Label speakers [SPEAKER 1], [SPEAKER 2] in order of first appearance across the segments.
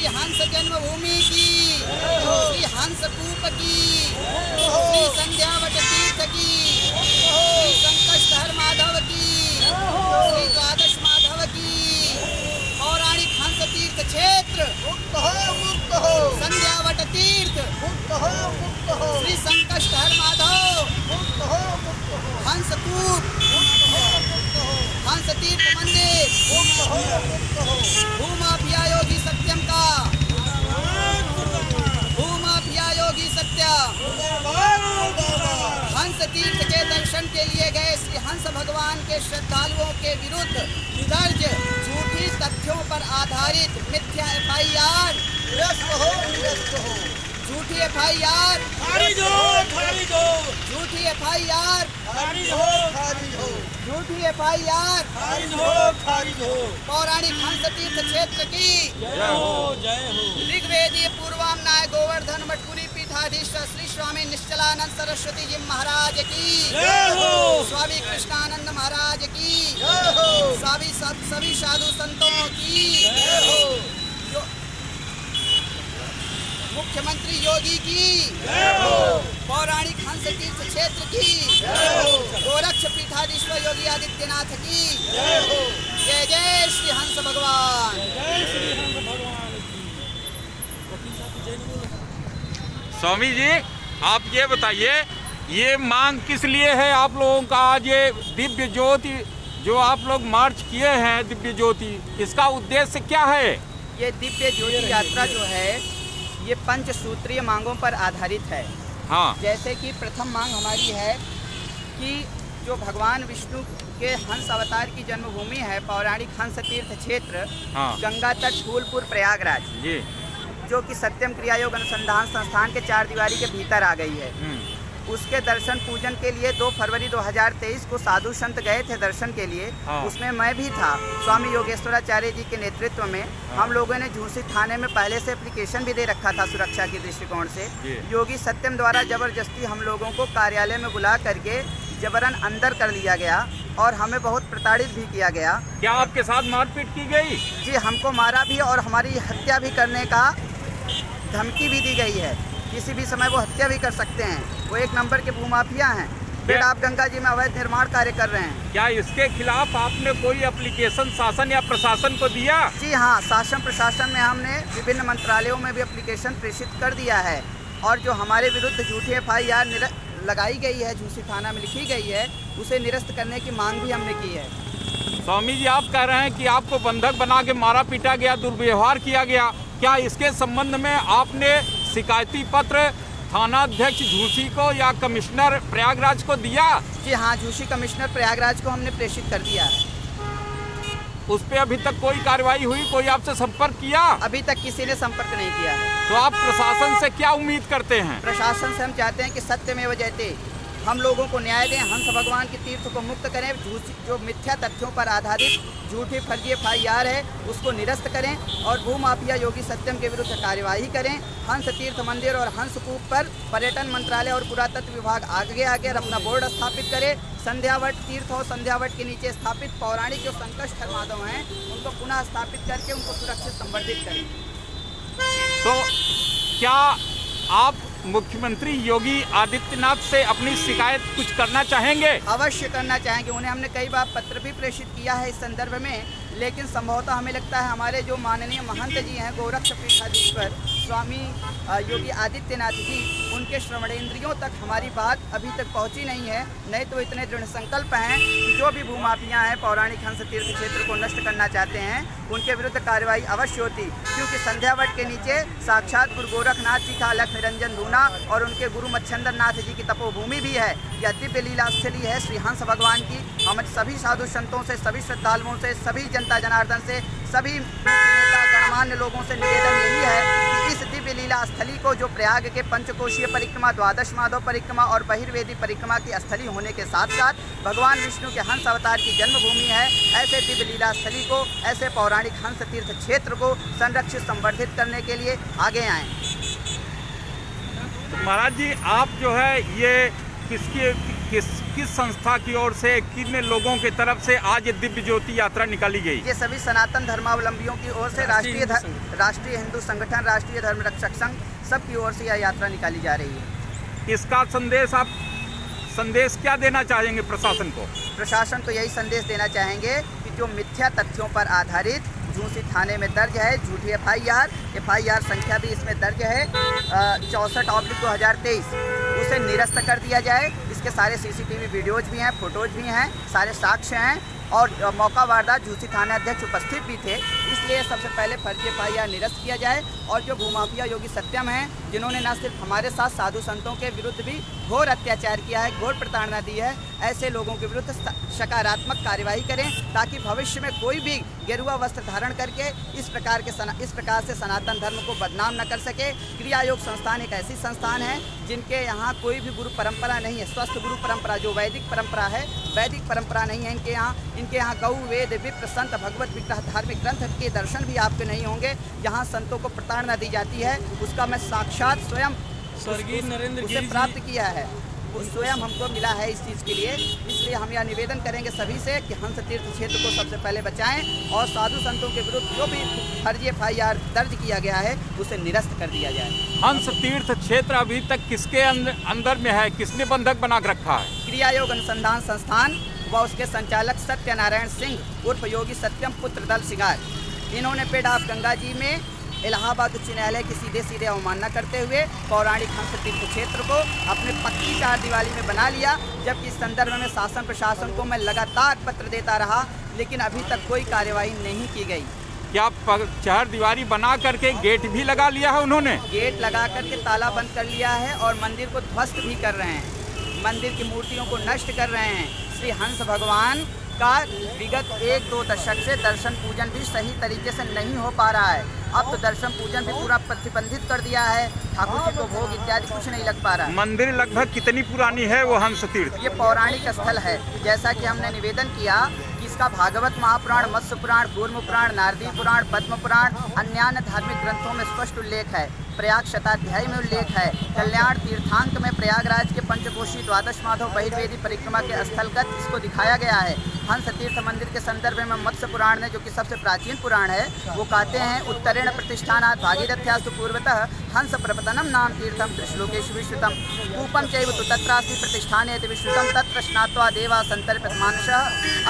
[SPEAKER 1] श्री हंस जन्मभूमि की, श्री हंसकूप की, श्री संध्यावट तीर्थ की, श्री संकष्टहर माधव की, श्री द्वादश माधव की, पौराणिक हंस तीर्थ क्षेत्र संध्यावट तीर्थ, श्री संकष्टहर माधव, हंसकूप, हंस तीर्थ मंदिर, भूमाफिया योगी सत्यम का, भूमाफिया योगी सत्यम, हंस तीर्थ के दर्शन के लिए गए श्री हंस भगवान के श्रद्धालुओं के विरुद्ध दर्ज झूठी तथ्यों पर आधारित मिथ्या FIR, झूठी FIR, झूठी FIR, झूठी FIR, पौराणिक हंस तीर्थ क्षेत्र की ऋग्वेदीय पूर्वामनाय गोवर्धन मठपुरी पीठाधीश्वर श्री स्वामी निश्चलानंद सरस्वती जी महाराज की, स्वामी कृष्णानंद महाराज की, सभी साधु संतों की, मुख्यमंत्री योगी की, पौराणिक हंस तीर्थ क्षेत्र की, गोरक्ष पीठाधीश्वर योगी आदित्यनाथ की, जय जय श्री हंस भगवान।
[SPEAKER 2] स्वामी जी, आप ये बताइए, ये मांग किस लिए है आप लोगों का? आज ये दिव्य ज्योति जो आप लोग मार्च किए हैं, दिव्य ज्योति, इसका उद्देश्य क्या है?
[SPEAKER 1] ये दिव्य ज्योति यात्रा जो है ये पंचसूत्रीय मांगों पर आधारित है।
[SPEAKER 2] हाँ।
[SPEAKER 1] जैसे कि प्रथम मांग हमारी है कि जो भगवान विष्णु के हंस अवतार की जन्मभूमि है पौराणिक हंस तीर्थ क्षेत्र,
[SPEAKER 2] हाँ।
[SPEAKER 1] गंगा तट फूलपुर प्रयागराज
[SPEAKER 2] जी,
[SPEAKER 1] जो कि सत्यम क्रिया योग अनुसंधान संस्थान के 4 दीवारी के भीतर आ गई है, उसके दर्शन पूजन के लिए 2 फरवरी 2023 को साधु संत गए थे दर्शन के लिए।
[SPEAKER 2] हाँ।
[SPEAKER 1] उसमें मैं भी था। स्वामी योगेश्वराचार्य जी के नेतृत्व में हम लोगों ने झूसी थाने में पहले से एप्लीकेशन भी दे रखा था सुरक्षा के दृष्टिकोण से। योगी सत्यम द्वारा जबरदस्ती हम लोगों को कार्यालय में बुला करके जबरन अंदर कर लिया गया और हमें बहुत प्रताड़ित भी किया गया।
[SPEAKER 2] क्या आपके साथ मारपीट की गई?
[SPEAKER 1] जी, हमको मारा भी और हमारी हत्या भी करने का धमकी भी दी गई है। किसी भी समय वो हत्या भी कर सकते हैं। वो 1 नंबर के भूमाफिया हैं। बेडाब गंगा जी में अवैध निर्माण कार्य कर रहे हैं।
[SPEAKER 2] क्या इसके खिलाफ आपने कोई एप्लीकेशन शासन या प्रशासन को दिया?
[SPEAKER 1] जी हाँ, शासन प्रशासन में हमने विभिन्न मंत्रालयों में भी एप्लीकेशन प्रेषित कर दिया है और जो हमारे विरुद्ध झूठी FIR लगाई गई है, झूसी थाना में लिखी गई है, उसे निरस्त करने की मांग भी हमने की है।
[SPEAKER 2] स्वामी जी, आप कह रहे हैं कि आपको बंधक बना के मारा पीटा गया, दुर्व्यवहार किया गया। क्या इसके संबंध में आपने शिकायती पत्र थाना अध्यक्ष झूसी को या कमिश्नर प्रयागराज को दिया?
[SPEAKER 1] जी हाँ, झूसी कमिश्नर प्रयागराज को हमने प्रेषित कर दिया है।
[SPEAKER 2] उस पे अभी तक कोई कार्रवाई हुई? कोई आपसे संपर्क किया?
[SPEAKER 1] अभी तक किसी ने संपर्क नहीं किया है।
[SPEAKER 2] तो आप प्रशासन से क्या उम्मीद करते हैं?
[SPEAKER 1] प्रशासन से हम चाहते हैं कि सत्यमेव जयते, हम लोगों को न्याय दें, हंस भगवान के तीर्थ को मुक्त करें, जो मिथ्या तथ्यों पर आधारित झूठी फर्जी FIR है उसको निरस्त करें और भूमाफिया योगी सत्यम के विरुद्ध कार्यवाही करें। हंस तीर्थ मंदिर और हंसकूप पर पर्यटन मंत्रालय और पुरातत्व विभाग आगे अपना बोर्ड स्थापित करे। संध्यावट तीर्थ और संध्यावट के नीचे स्थापित पौराणिक जो संकष्टहर माधव हैं उनको पुनः स्थापित करके उनको सुरक्षित संवर्धित करें।
[SPEAKER 2] तो क्या आप मुख्यमंत्री योगी आदित्यनाथ से अपनी शिकायत कुछ करना चाहेंगे?
[SPEAKER 1] अवश्य करना चाहेंगे। उन्हें हमने कई बार पत्र भी प्रेषित किया है इस संदर्भ में, लेकिन संभवतः हमें लगता है हमारे जो माननीय महंत जी हैं गोरक्ष पीठाधीश्वर स्वामी योगी आदित्यनाथ जी, उनके श्रवणेंद्रियों तक हमारी बात अभी तक पहुंची नहीं है। नहीं तो इतने दृढ़ संकल्प हैं कि जो भी भूमाफिया हैं पौराणिक हंस तीर्थ क्षेत्र को नष्ट करना चाहते हैं उनके विरुद्ध कार्रवाई अवश्य होती, क्योंकि संध्यावट के नीचे साक्षात गुरु गोरखनाथ जी का अलख निरंजन धूना और उनके गुरु मच्छंदर नाथ जी की तपोभूमि भी है। यह दिव्य लीला स्थली है श्री हंस भगवान की। हम सभी साधु संतों से, सभी श्रद्धालुओं से, सभी जनता जनार्दन से, सभी नेता गणमान्य लोगों से निवेदन यही है कि इस दिव्य लीला स्थली को, जो प्रयाग के पंचकोशीय परिक्रमा, द्वादश माधव परिक्रमा और बहिर्वेदी परिक्रमा की स्थली होने के साथ साथ भगवान विष्णु के हंस अवतार की जन्मभूमि है, ऐसे दिव्य लीला स्थली को, ऐसे पौराणिक हंस तीर्थ क्षेत्र को संरक्षित संवर्धित करने के लिए आगे आएँ।
[SPEAKER 2] महाराज जी, आप जो है ये किस संस्था की ओर से, कितने लोगों की तरफ से आज ये दिव्य ज्योति यात्रा निकाली गई?
[SPEAKER 1] ये सभी सनातन धर्मावलंबियों की ओर से राष्ट्रीय हिंदू संगठन, राष्ट्रीय धर्म रक्षक संघ, सब की ओर से यह यात्रा निकाली जा रही है।
[SPEAKER 2] इसका संदेश क्या देना चाहेंगे प्रशासन को?
[SPEAKER 1] प्रशासन को यही संदेश देना चाहेंगे कि जो मिथ्या तथ्यों पर आधारित झूसी थाने में दर्ज है झूठी एफआईआर संख्या भी इसमें दर्ज है 64/2023, उसे निरस्त कर दिया जाए। इसके सारे सीसीटीवी वीडियोज भी हैं, फोटोज भी हैं, सारे साक्ष्य हैं और मौका वारदात झूसी थाना अध्यक्ष उपस्थित भी थे। इसलिए सबसे पहले फर्जी एफआईआर निरस्त किया जाए और जो भूमाफिया योगी सत्यम हैं, जिन्होंने न सिर्फ हमारे साथ साधु संतों के विरुद्ध भी घोर अत्याचार किया है, घोर प्रताड़ना दी है, ऐसे लोगों के विरुद्ध सकारात्मक कार्यवाही करें ताकि भविष्य में कोई भी गेरुआ वस्त्र धारण करके इस प्रकार से सनातन धर्म को बदनाम न कर सके। क्रिया योग संस्थान एक ऐसी संस्थान है जिनके यहाँ कोई भी गुरु परंपरा नहीं है, स्वस्थ गुरु परंपरा जो वैदिक परंपरा है, वैदिक परंपरा नहीं है इनके यहाँ गौ वेद विप्र संत भगवत विग्रह धार्मिक ग्रंथ के दर्शन भी आपके नहीं होंगे। जहाँ संतों को प्रताड़ना दी जाती है उसका मैं साक्षात स्वयं
[SPEAKER 3] स्वर्गीय नरेंद्र
[SPEAKER 1] उसे प्राप्त किया है, वो स्वयं हमको मिला है इस चीज़ के लिए। इसलिए हम यह निवेदन करेंगे सभी से कि हंस तीर्थ क्षेत्र को सबसे पहले बचाएं और साधु संतों के विरुद्ध जो भी फर्जी एफआईआर दर्ज किया गया है उसे निरस्त कर दिया जाए।
[SPEAKER 2] हंस तीर्थ क्षेत्र अभी तक किसके अंदर में है, किसने बंधक बना कर रखा है?
[SPEAKER 1] क्रिया योग अनुसंधान संस्थान व उसके संचालक सत्यनारायण सिंह उर्फ योगी सत्यम पुत्र दल सिगार, इन्होंने पेड़ ऑफ गंगा जी में इलाहाबाद उच्च न्यायालय की सीधे अवमानना करते हुए पौराणिक हंस तीर्थ क्षेत्र को अपने पक्की चार दीवारी में बना लिया। जबकि इस संदर्भ में शासन प्रशासन को मैं लगातार पत्र देता रहा लेकिन अभी तक कोई कार्यवाही नहीं की गई।
[SPEAKER 2] क्या चार दीवारी बना करके गेट भी लगा लिया है उन्होंने?
[SPEAKER 1] गेट लगा करके ताला बंद कर लिया है और मंदिर को ध्वस्त भी कर रहे हैं, मंदिर की मूर्तियों को नष्ट कर रहे हैं। श्री हंस भगवान का विगत 1-2 दशक से दर्शन पूजन भी सही तरीके से नहीं हो पा रहा है। अब तो दर्शन पूजन भी पूरा प्रतिबंधित कर दिया है, ठाकुर जी को भोग इत्यादि कुछ नहीं लग पा रहा है।
[SPEAKER 2] मंदिर लगभग कितनी पुरानी है वो हंस तीर्थ?
[SPEAKER 1] ये पौराणिक स्थल है, जैसा कि हमने निवेदन किया कि इसका भागवत महापुराण, मत्स्य पुराण, कूर्म पुराण, नारदी पुराण, पद्म पुराण, अन्य धार्मिक ग्रंथों में स्पष्ट उल्लेख है। प्रयाग शताध्यायी में उल्लेख है। कल्याण तीर्थांक में प्रयागराज के पंचकोशी द्वादश माधव बहिर्वेदी परिक्रमा के स्थलगत इसको दिखाया गया है। हंस तीर्थ मंदिर के संदर्भ में मत्स्य पुराण में, जो कि सबसे प्राचीन पुराण है, वो कहते हैं उत्तरेण प्रतिष्ठानात् भागीरथ्यास्तु पूर्वतः हंस प्रपतनम नाम तीर्थम त्रिश्लोकेषु विश्रुतम कूपम चैव तु तत्रास्ति प्रतिष्ठानेति विश्रुतम तत्र स्नात्वा देवा संतर्प्यत मानसः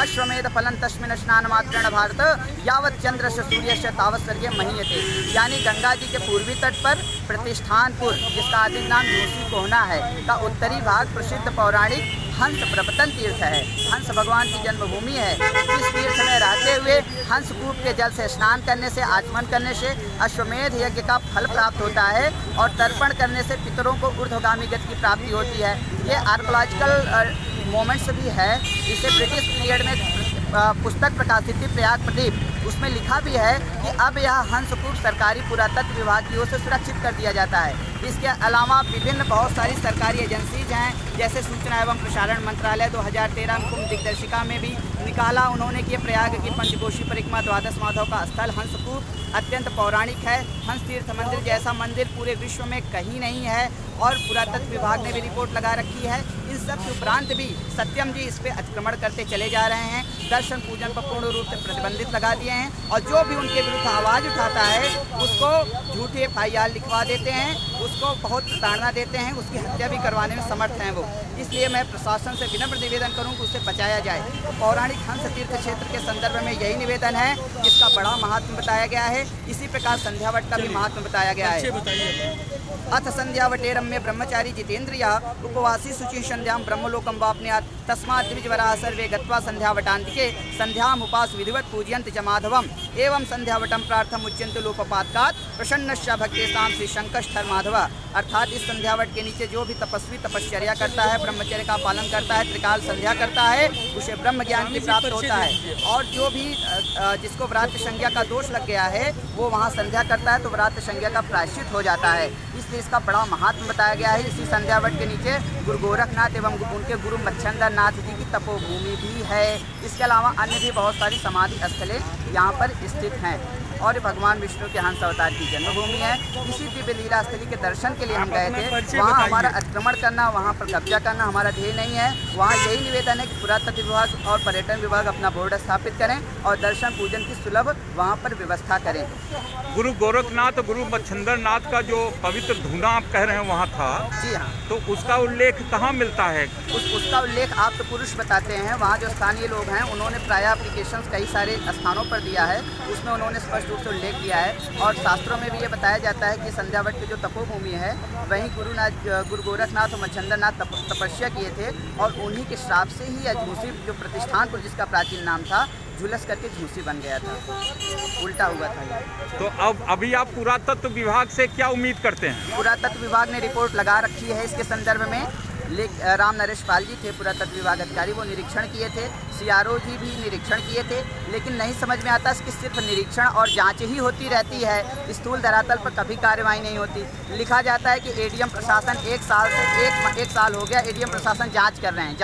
[SPEAKER 1] अश्वमेध फलं तस्मिन् स्नानमात्रेण भारत यावत् चंद्रस्य सूर्यस्य तावत् स्वर्गे महीयते। यानी गंगा जी के पूर्वी तट पर प्रतिष्ठानपुर, जिसका आदि नाम झूसी कोहना है, का उत्तरी भाग प्रसिद्ध पौराणिक हंस प्रपतन तीर्थ है। हंस भगवान की जन्मभूमि है। इस तीर्थ में रहते हुए हंस कूप के जल से स्नान करने से, आचमन करने से अश्वमेध यज्ञ का फल प्राप्त होता है और तर्पण करने से पितरों को ऊर्ध्वगामी गति की प्राप्ति होती है। ये आर्कोलॉजिकल मोमेंट्स भी है। इसे ब्रिटिश पीरियड में पुस्तक प्रकाशित थी प्रयाग प्रदीप, उसमें लिखा भी है कि अब यह हंसकूप सरकारी पुरातत्व विभाग की ओर से सुरक्षित कर दिया जाता है। इसके अलावा विभिन्न बहुत सारी सरकारी एजेंसीज हैं, जैसे सूचना एवं प्रसारण मंत्रालय 2013 में कुंभ दिग्दर्शिका में भी निकाला उन्होंने कि प्रयाग की पंचकोशी परिक्रमा द्वादश माधव का स्थल हंसकूप अत्यंत पौराणिक है। हंस तीर्थ मंदिर जैसा मंदिर पूरे विश्व में कहीं नहीं है और पुरातत्व विभाग ने भी रिपोर्ट लगा रखी है। इन सब के उपरांत भी सत्यम जी इस पर अतिक्रमण करते चले जा रहे हैं, दर्शन पूजन पर पूर्ण रूप से प्रतिबंधित लगा दिए हैं और जो भी उनके विरुद्ध आवाज़ उठाता है उसको झूठी एफआईआर लिखवा देते हैं, उसको बहुत प्रताड़ना देते हैं, उसकी हत्या भी करवाने में समर्थ हैं वो। इसलिए मैं प्रशासन से विनम्र निवेदन करूं कि उसे बचाया जाए। पौराणिक हंस तीर्थ क्षेत्र के संदर्भ में यही निवेदन है, जिसका बड़ा महात्म बताया गया है। इसी प्रकार संध्यावट का भी महात्म बताया गया है। अथ संध्यावटे रम्य ब्रह्मचारी जितेंद्रिया उपवासी शुचि संध्याम ब्रह्मलोकम वाप्नुयात् तस्मात् द्विजवराः सर्वे गत्वा संध्यावटान्तिके संध्याम उपास विधिवत पूजयन्ति च माधवम् एवं संध्यावटम प्रार्थम उच्यन्ते लोकपातकात् प्रसन्नस्य भक्तेषां श्री शंकरस्थल माधव। अर्थात इस संध्यावट के नीचे जो भी तपस्वी तपश्चर्या करता है, ब्रह्मचर्य का पालन करता है, त्रिकाल संध्या करता है, उसे ब्रह्म ज्ञान की प्राप्त होता है। और जो भी जिसको व्रात संज्ञा का दोष लग गया है वो वहाँ संध्या करता है तो व्रात संज्ञा का प्रायश्चित हो जाता है। इसलिए इसका बड़ा महात्म बताया गया है। इसी संध्यावट के नीचे गुरु गोरखनाथ एवं उनके गुरु मच्छंदर नाथ जी की तपोभूमि भी है। इसके अलावा अन्य भी बहुत सारी समाधि स्थलें यहाँ पर स्थित हैं। और भगवान विष्णु के हंस अवतार की जन्मभूमि है। इसी दिव्य लीला स्थली के दर्शन के लिए हम गए थे। वहाँ हमारा अतिक्रमण करना, वहाँ पर कब्जा करना हमारा ध्येय नहीं है। वहाँ यही निवेदन है कि पुरातत्व विभाग और पर्यटन विभाग अपना बोर्ड स्थापित करें और दर्शन पूजन की सुलभ वहाँ पर व्यवस्था करें।
[SPEAKER 2] गुरु गोरखनाथ, गुरु मच्छिंद्र नाथ का जो पवित्र धूना आप कह रहे हैं वहाँ था,
[SPEAKER 1] जी हाँ,
[SPEAKER 2] तो उसका उल्लेख कहाँ मिलता है?
[SPEAKER 1] उसका उल्लेख आप तो पुरुष बताते हैं। वहाँ जो स्थानीय लोग हैं उन्होंने प्राय एप्लीकेशंस कई सारे स्थानों पर दिया है, उसमें उन्होंने स्पष्ट रूप से उल्लेख किया है। और शास्त्रों में भी ये बताया जाता है कि संध्यावट की जो तपोभूमि है वहीं गुरु गोरखनाथ और मच्छिंद्र नाथ तपस्या किए थे और उन्हीं के श्राप से ही यह झूसी जो प्रतिष्ठानपुर जिसका प्राचीन नाम था झुलस करके झूसी बन गया था, उल्टा हुआ था ये।
[SPEAKER 2] तो अब अभी आप पुरातत्व विभाग से क्या उम्मीद करते हैं?
[SPEAKER 1] पुरातत्व विभाग ने रिपोर्ट लगा रखी है इसके संदर्भ में। राम नरेश पाल जी थे पुरातत्व विभाग अधिकारी, वो निरीक्षण किए थे। CRO जी भी निरीक्षण किए थे, लेकिन नहीं समझ में आता कि सिर्फ निरीक्षण और जांच ही होती रहती है, स्थूल धरातल पर कभी कार्रवाई नहीं होती। लिखा जाता है कि ADM प्रशासन एक साल हो गया, ADM प्रशासन जांच कर रहे हैं।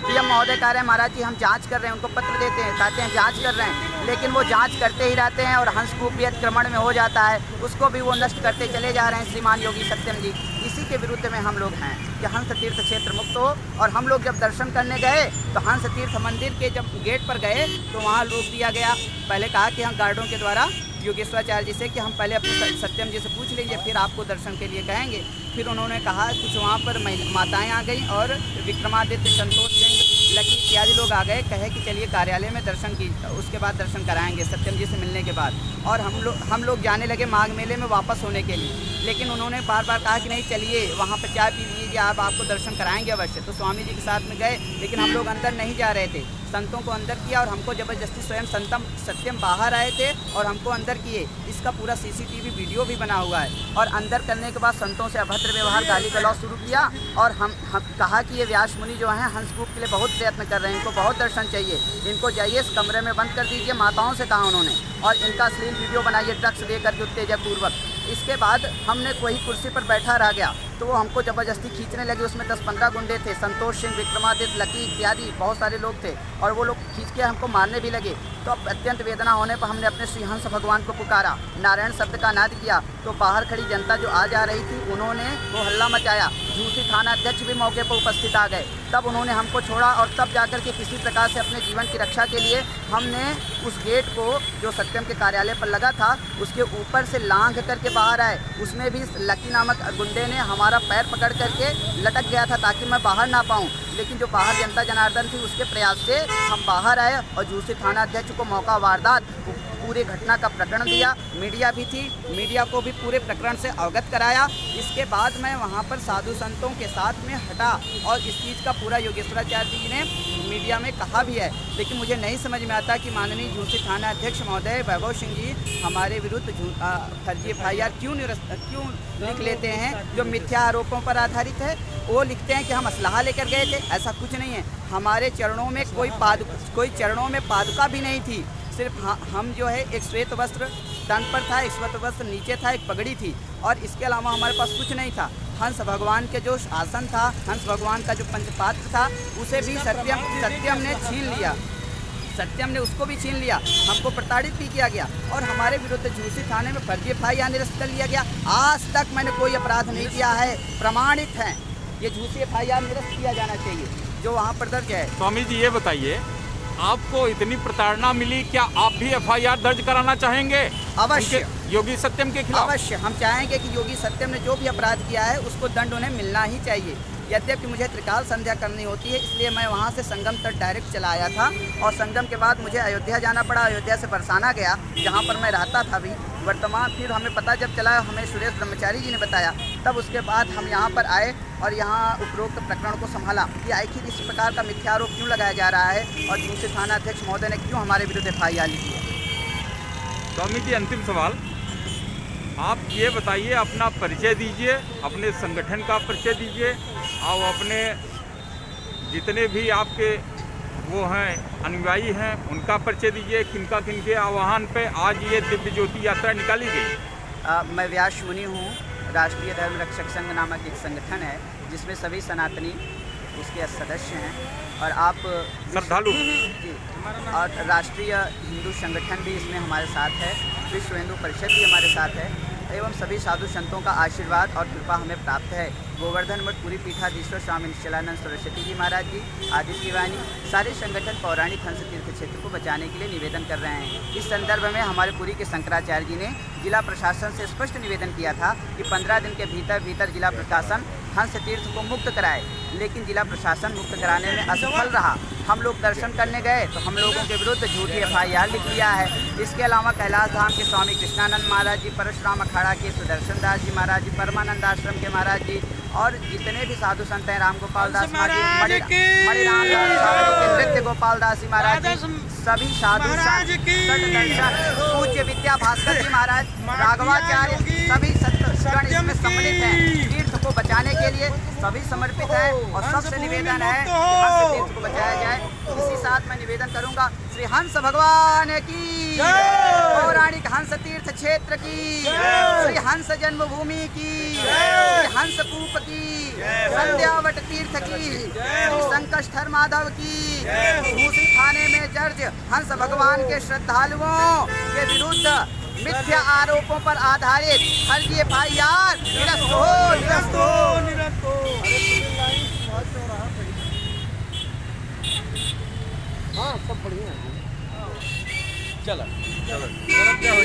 [SPEAKER 1] DM महोदय कह रहे हैं महाराज जी हम जांच कर रहे हैं, उनको पत्र देते हैं, कहते हैं जांच कर रहे हैं, लेकिन वो जांच करते ही रहते हैं और हंसकूप भी अतिक्रमण में हो जाता है, उसको भी वो नष्ट करते चले जा रहे हैं श्रीमान योगी सत्यम जी। इसी के विरुद्ध में हम लोग हैं कि हंस तीर्थ क्षेत्र मुक्त हो। और हम लोग जब दर्शन करने गए तो हंस तीर्थ मंदिर के जब गेट पर गए तो वहाँ रोक दिया गया। पहले कहा कि हम गार्डों के द्वारा योगेश्वराचार्य जी से कि हम पहले अपने सत्यम जी से पूछ लीजिए, फिर आपको दर्शन के लिए कहेंगे। फिर उन्होंने कहा कुछ वहाँ पर माताएं आ गई और विक्रमादित्य, संतोष सिंह, लकी इत्यादि लोग आ गए, कहे कि चलिए कार्यालय में दर्शन की, उसके बाद दर्शन कराएंगे सत्यम जी से मिलने के बाद। और हम लोग जाने लगे माघ मेले में वापस होने के लिए, लेकिन उन्होंने बार बार कहा कि नहीं चलिए वहाँ पर चाय पी लीजिए, आप आपको दर्शन कराएंगे अवश्य। तो स्वामी जी के साथ में गए, लेकिन हम लोग अंदर नहीं जा रहे थे। संतों को अंदर किया और हमको ज़बरदस्ती स्वयं सत्यम बाहर आए थे और हमको अंदर किए। इसका पूरा CCTV वीडियो भी बना हुआ है। और अंदर करने के बाद संतों से अभद्र व्यवहार, गाली गलौज शुरू किया और हम कहा कि ये व्यास मुनि जो हैं हंसकूप के लिए बहुत प्रयत्न कर रहे हैं, इनको बहुत दर्शन चाहिए, इनको जाइए इस कमरे में बंद कर दीजिए, माताओं से कहा उन्होंने, और इनका अश्लील वीडियो बनाइए ड्रग्स दे करके उत्तेजकपूर्वक। इसके बाद हमने कोई कुर्सी पर बैठा रह गया तो वो हमको ज़बरदस्ती खींचने लगे। उसमें 10-15 गुंडे थे, संतोष सिंह, विक्रमादित्य, लकी इत्यादि बहुत सारे लोग थे, और वो लोग खींच के हमको मारने भी लगे। तो अब अत्यंत वेदना होने पर हमने अपने श्री हंस भगवान को पुकारा, नारायण शब्द का नाद किया। तो बाहर खड़ी जनता जो आ जा रही थी उन्होंने वो हल्ला मचाया। झूसी थाना अध्यक्ष भी मौके पर उपस्थित आ गए। तब उन्होंने हमको छोड़ा और तब जाकर के किसी प्रकार से अपने जीवन की रक्षा के लिए हमने उस गेट को जो सत्यम के कार्यालय पर लगा था उसके ऊपर से लांघ करके बाहर आए। उसमें भी लकी नामक गुंडे ने हमारा पैर पकड़ करके लटक गया था ताकि मैं बाहर ना पाऊँ, लेकिन जो बाहर जनता जनार्दन थी उसके प्रयास से हम बाहर आए और झूसी थाना अध्यक्ष को मौका वारदात पूरे घटना का प्रकरण दिया। मीडिया भी थी, मीडिया को भी पूरे प्रकरण से अवगत कराया। इसके बाद मैं वहाँ पर साधु संतों के साथ में हटा और इस चीज़ का पूरा योगेश्वराचार्य जी ने मीडिया में कहा भी है, लेकिन मुझे नहीं समझ में आता कि माननीय झूसी थाना अध्यक्ष महोदय वैभव सिंह जी हमारे विरुद्ध फर्जी FIR क्यों लिख लेते हैं जो मिथ्या आरोपों पर आधारित है। वो लिखते हैं कि हम असलहा लेकर गए थे, ऐसा कुछ नहीं है। हमारे चरणों में कोई चरणों में पादुका भी नहीं थी, सिर्फ हम जो है एक श्वेत वस्त्र तन पर था, एक श्वेत वस्त्र नीचे था, एक पगड़ी थी, और इसके अलावा हमारे पास कुछ नहीं था। हंस भगवान के जो आसन था, हंस भगवान का जो पंचपात्र था, उसे भी सत्यम ने छीन लिया। सत्यम ने उसको भी छीन लिया। हमको प्रताड़ित भी किया गया और हमारे विरुद्ध झूसी थाने में फर्जी FIR निरस्त कर लिया गया। आज तक मैंने कोई अपराध नहीं किया है, प्रमाणित है। ये झूठी FIR निरस्त किया जाना चाहिए जो वहाँ पर दर्ज है।
[SPEAKER 2] स्वामी जी ये बताइए, आपको इतनी प्रताड़ना मिली, क्या आप भी FIR दर्ज कराना चाहेंगे?
[SPEAKER 1] अवश्य,
[SPEAKER 2] योगी सत्यम के खिलाफ
[SPEAKER 1] अवश्य हम चाहेंगे कि योगी सत्यम ने जो भी अपराध किया है उसको दंड उन्हें मिलना ही चाहिए। यद्यपि मुझे त्रिकाल संध्या करनी होती है, इसलिए मैं वहाँ से संगम तक डायरेक्ट चला आया था और संगम के बाद मुझे अयोध्या जाना पड़ा। अयोध्या से बरसाना गया जहाँ पर मैं रहता था भी वर्तमान। फिर हमें पता जब चला, हमें सुरेश ब्रह्मचारी जी ने बताया, तब उसके बाद हम यहाँ पर आए और यहाँ उपरोक्त प्रकरण को संभाला कि आखिर इस प्रकार का मिथ्या आरोप क्यों लगाया जा रहा है और दूसरे थाना अध्यक्ष महोदय ने क्यों हमारे विरुद्ध FIR लिखी है।
[SPEAKER 2] स्वामी जी अंतिम सवाल, आप ये बताइए, अपना परिचय दीजिए, अपने संगठन का परिचय दीजिए और अपने जितने भी आपके वो हैं अनुयायी हैं उनका परिचय दीजिए। किनके आह्वान पे आज ये दिव्य ज्योति यात्रा निकाली गई?
[SPEAKER 1] मैं व्यास मुनि हूँ। राष्ट्रीय धर्म रक्षक संघ नामक एक संगठन है जिसमें सभी सनातनी उसके सदस्य हैं और आप
[SPEAKER 2] श्रद्धालु
[SPEAKER 1] जी, और राष्ट्रीय हिंदू संगठन भी इसमें हमारे साथ है। विश्व हिंदू परिषद भी हमारे साथ है एवं सभी साधु संतों का आशीर्वाद और कृपा हमें प्राप्त है। गोवर्धन मठ पुरी पीठाधीश्वर स्वामी निश्चलानंद सरस्वती जी महाराज जी, आदित्य वाणी, सारे संगठन पौराणिक हंस तीर्थ क्षेत्र को बचाने के लिए निवेदन कर रहे हैं। इस संदर्भ में हमारे पुरी के शंकराचार्य जी ने जिला प्रशासन से स्पष्ट निवेदन किया था कि 15 दिन के भीतर जिला प्रशासन हंस तीर्थ को मुक्त कराए, लेकिन जिला प्रशासन मुक्त कराने में असफल रहा। हम लोग दर्शन करने गए तो हम लोगों के विरुद्ध झूठी FIR लिख लिया है। इसके अलावा कैलाश धाम के स्वामी कृष्णानंद महाराज जी, परशुराम अखाड़ा के सुदर्शन दास जी महाराज जी, परमानंद आश्रम के महाराज जी और जितने भी साधु संत हैं, राम गोपाल दास महाराज जी, मणिराम दास के नृत्य गोपाल दास जी महाराज जी, सभी साधु संत पूज्य विद्या भास्कर जी महाराज, राघवाचार्य, सभी सत्संगगण इसमें सम्मिलित हैं। तीर्थ को बचाने के लिए सभी समर्पित हैं और सबसे निवेदन है कि हंस तीर्थ को बचाया जाए। इसी साथ मैं निवेदन करूंगा श्री हंस भगवान की, पौराणिक हंस तीर्थ क्षेत्र की, श्री हंस जन्मभूमि की, श्री हंस कूप की, संध्यावट तीर्थ की, श्री संकष्ठर माधव की, भूसी थाने में दर्ज हंस भगवान के श्रद्धालुओं के विरुद्ध मिथ्या आरोपों पर आधारित फर्जी FIR निरस्त हो।
[SPEAKER 3] हाँ सब बढ़िया है।
[SPEAKER 2] चलो क्या हो